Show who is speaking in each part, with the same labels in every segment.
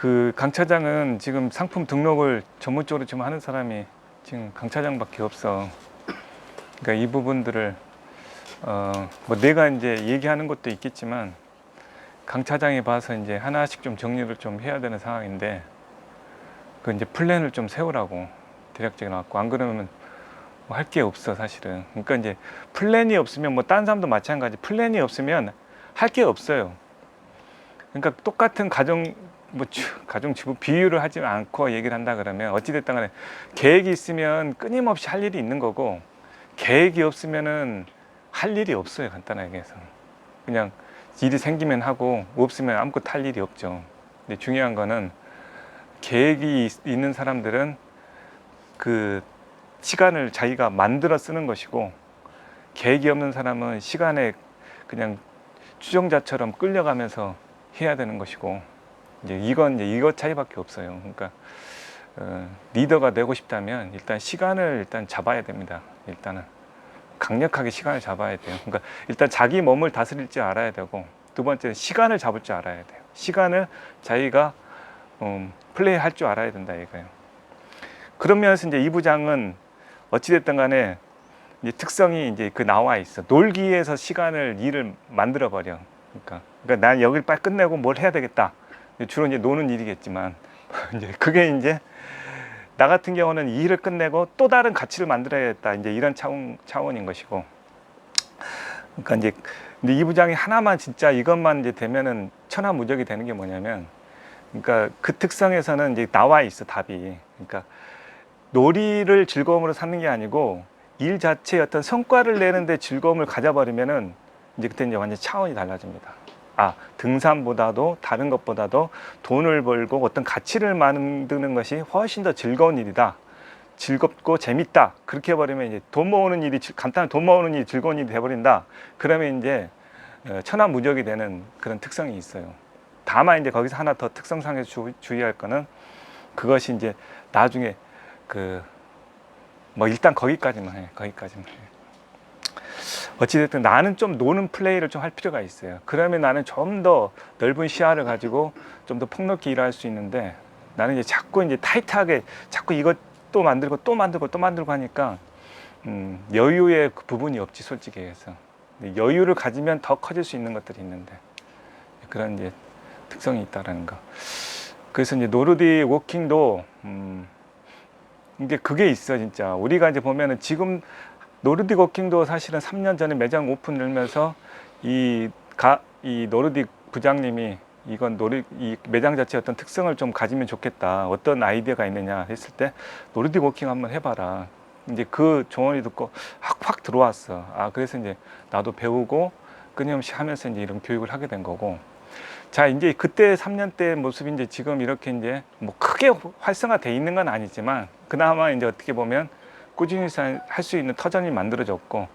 Speaker 1: 그 강 차장은 지금 상품 등록을 전문적으로 좀 하는 사람이 지금 강 차장밖에 없어. 그러니까 이 부분들을 뭐 내가 이제 얘기하는 것도 있겠지만 강 차장이 봐서 이제 하나씩 좀 정리를 좀 해야 되는 상황인데 그 이제 플랜을 좀 세우라고 대략적으로 나왔고, 안 그러면 뭐 할 게 없어 사실은. 그러니까 이제 플랜이 없으면 뭐 다른 사람도 마찬가지, 플랜이 없으면 할 게 없어요. 그러니까 똑같은 가정주부 비유를 하지 않고 얘기를 한다 그러면 어찌됐든 간에 계획이 있으면 끊임없이 할 일이 있는 거고, 계획이 없으면은 할 일이 없어요. 간단하게 해서 그냥 일이 생기면 하고 없으면 아무것도 할 일이 없죠. 근데 중요한 거는 계획이 있는 사람들은 그 시간을 자기가 만들어 쓰는 것이고, 계획이 없는 사람은 시간에 그냥 추종자처럼 끌려가면서 해야 되는 것이고, 이제 이것 차이밖에 없어요. 그러니까 리더가 되고 싶다면 일단 시간을 일단 잡아야 됩니다. 일단은 강력하게 시간을 잡아야 돼요. 그러니까 일단 자기 몸을 다스릴 줄 알아야 되고, 두 번째는 시간을 잡을 줄 알아야 돼요. 시간을 자기가 플레이할 줄 알아야 된다 이거예요. 그런 면에서 이제 이 부장은 어찌됐든 간에 이제 특성이 이제 그 나와 있어. 놀기 위해서 일을 만들어 버려. 그러니까 난 여기를 빨리 끝내고 뭘 해야 되겠다. 주로 이제 노는 일이겠지만 이제 그게 이제 나 같은 경우는 이 일을 끝내고 또 다른 가치를 만들어야겠다. 이제 이런 차원인 것이고. 그러니까 이제 근데 이 부장이 하나만 진짜 이것만 이제 되면은 천하무적이 되는 게 뭐냐면, 그러니까 그 특성에서는 이제 나와 있어 답이. 그러니까 놀이를 즐거움으로 삼는 게 아니고 일 자체의 어떤 성과를 내는데 즐거움을 가져버리면은 이제 그때 이제 완전 차원이 달라집니다. 등산보다도 다른 것보다도 돈을 벌고 어떤 가치를 만드는 것이 훨씬 더 즐거운 일이다. 즐겁고 재밌다. 그렇게 해버리면 이제 간단한 돈 모으는 일이 즐거운 일이 돼버린다. 그러면 이제 천하무적이 되는 그런 특성이 있어요. 다만 이제 거기서 하나 더 특성상에서 주의할 거는, 그것이 이제 나중에 뭐 일단 거기까지만 해. 어찌됐든 나는 좀 노는 플레이를 좀 할 필요가 있어요. 그러면 나는 좀 더 넓은 시야를 가지고 좀 더 폭넓게 일할 수 있는데, 나는 이제 자꾸 이제 타이트하게 자꾸 이것 또 만들고 또 만들고 또 만들고 하니까 여유의 그 부분이 없지 솔직히 해서. 여유를 가지면 더 커질 수 있는 것들이 있는데 그런 이제 특성이 있다라는 거. 그래서 이제 노르딕 워킹도 이게 그게 있어 진짜. 우리가 이제 보면은 지금 노르딕 워킹도 사실은 3년 전에 매장 오픈 열면서 이 노르딕 부장님이 이 매장 자체의 어떤 특성을 좀 가지면 좋겠다. 어떤 아이디어가 있느냐 했을 때 노르딕 워킹 한번 해봐라. 이제 그 조언이 듣고 확 들어왔어. 그래서 이제 나도 배우고 끊임없이 하면서 이제 이런 교육을 하게 된 거고. 자, 이제 그때 3년 때 모습이 이제 지금 이렇게 이제 뭐 크게 활성화돼 있는 건 아니지만 그나마 이제 어떻게 보면 꾸준히 할 수 있는 터전이 만들어졌고,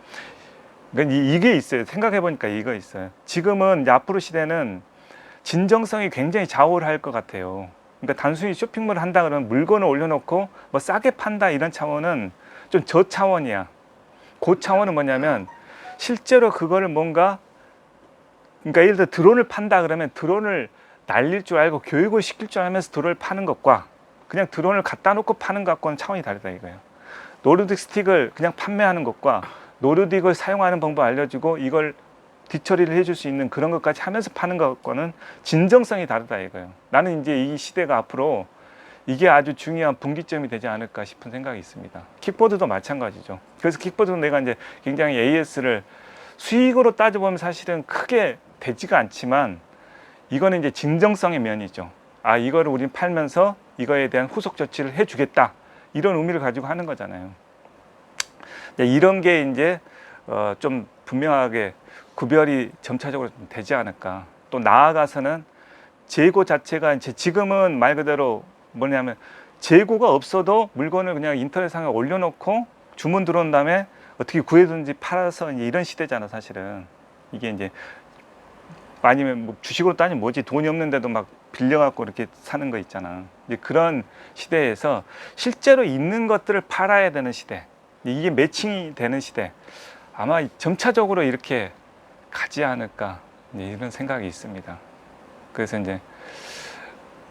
Speaker 1: 그러니까 이게 있어요. 생각해 보니까 이거 있어요. 지금은 이제 앞으로 시대는 진정성이 굉장히 좌우를 할 것 같아요. 그러니까 단순히 쇼핑몰을 한다 그러면 물건을 올려놓고 뭐 싸게 판다 이런 차원은 좀 저차원이야. 그 차원은 뭐냐면 실제로 그거를 뭔가, 그러니까 예를 들어 드론을 판다 그러면 드론을 날릴 줄 알고 교육을 시킬 줄 알면서 드론을 파는 것과 그냥 드론을 갖다 놓고 파는 것과는 차원이 다르다 이거예요. 노르딕 스틱을 그냥 판매하는 것과 노르딕을 사용하는 방법 알려주고 이걸 뒤처리를 해줄 수 있는 그런 것까지 하면서 파는 것과는 진정성이 다르다 이거예요. 나는 이제 이 시대가 앞으로 이게 아주 중요한 분기점이 되지 않을까 싶은 생각이 있습니다. 킥보드도 마찬가지죠. 그래서 킥보드는 내가 이제 굉장히 AS를 수익으로 따져보면 사실은 크게 되지가 않지만 이거는 이제 진정성의 면이죠. 이거를 우린 팔면서 이거에 대한 후속 조치를 해주겠다. 이런 의미를 가지고 하는 거잖아요. 이런 게 이제 좀 분명하게 구별이 점차적으로 좀 되지 않을까. 또 나아가서는 재고 자체가 이제 지금은 말 그대로 뭐냐면 재고가 없어도 물건을 그냥 인터넷상에 올려놓고 주문 들어온 다음에 어떻게 구해든지 팔아서 이제 이런 시대잖아 사실은. 이게 이제 아니면 뭐 주식으로 따지면 뭐지, 돈이 없는데도 막 빌려갖고 이렇게 사는 거 있잖아. 이제 그런 시대에서 실제로 있는 것들을 팔아야 되는 시대, 이게 매칭이 되는 시대, 아마 점차적으로 이렇게 가지 않을까 이런 생각이 있습니다. 그래서 이제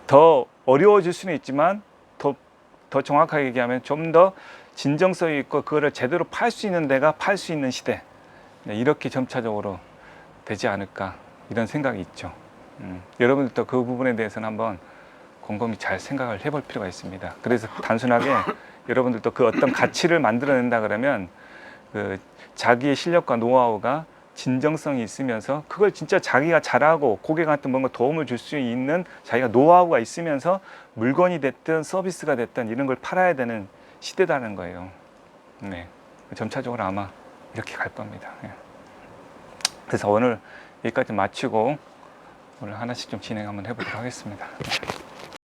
Speaker 1: 더 어려워질 수는 있지만 더 정확하게 얘기하면 좀 더 진정성이 있고 그거를 제대로 팔 수 있는 데가 팔 수 있는 시대, 네, 이렇게 점차적으로 되지 않을까 이런 생각이 있죠. 여러분들도 그 부분에 대해서는 한번 곰곰이 잘 생각을 해볼 필요가 있습니다. 그래서 단순하게 여러분들도 그 어떤 가치를 만들어낸다 그러면 그 자기의 실력과 노하우가 진정성이 있으면서 그걸 진짜 자기가 잘하고 고객한테 뭔가 도움을 줄 수 있는 자기가 노하우가 있으면서 물건이 됐든 서비스가 됐든 이런 걸 팔아야 되는 시대라는 거예요. 네, 점차적으로 아마 이렇게 갈 겁니다. 네. 그래서 오늘 여기까지 마치고 오늘 하나씩 좀 진행 한번 해보도록 하겠습니다.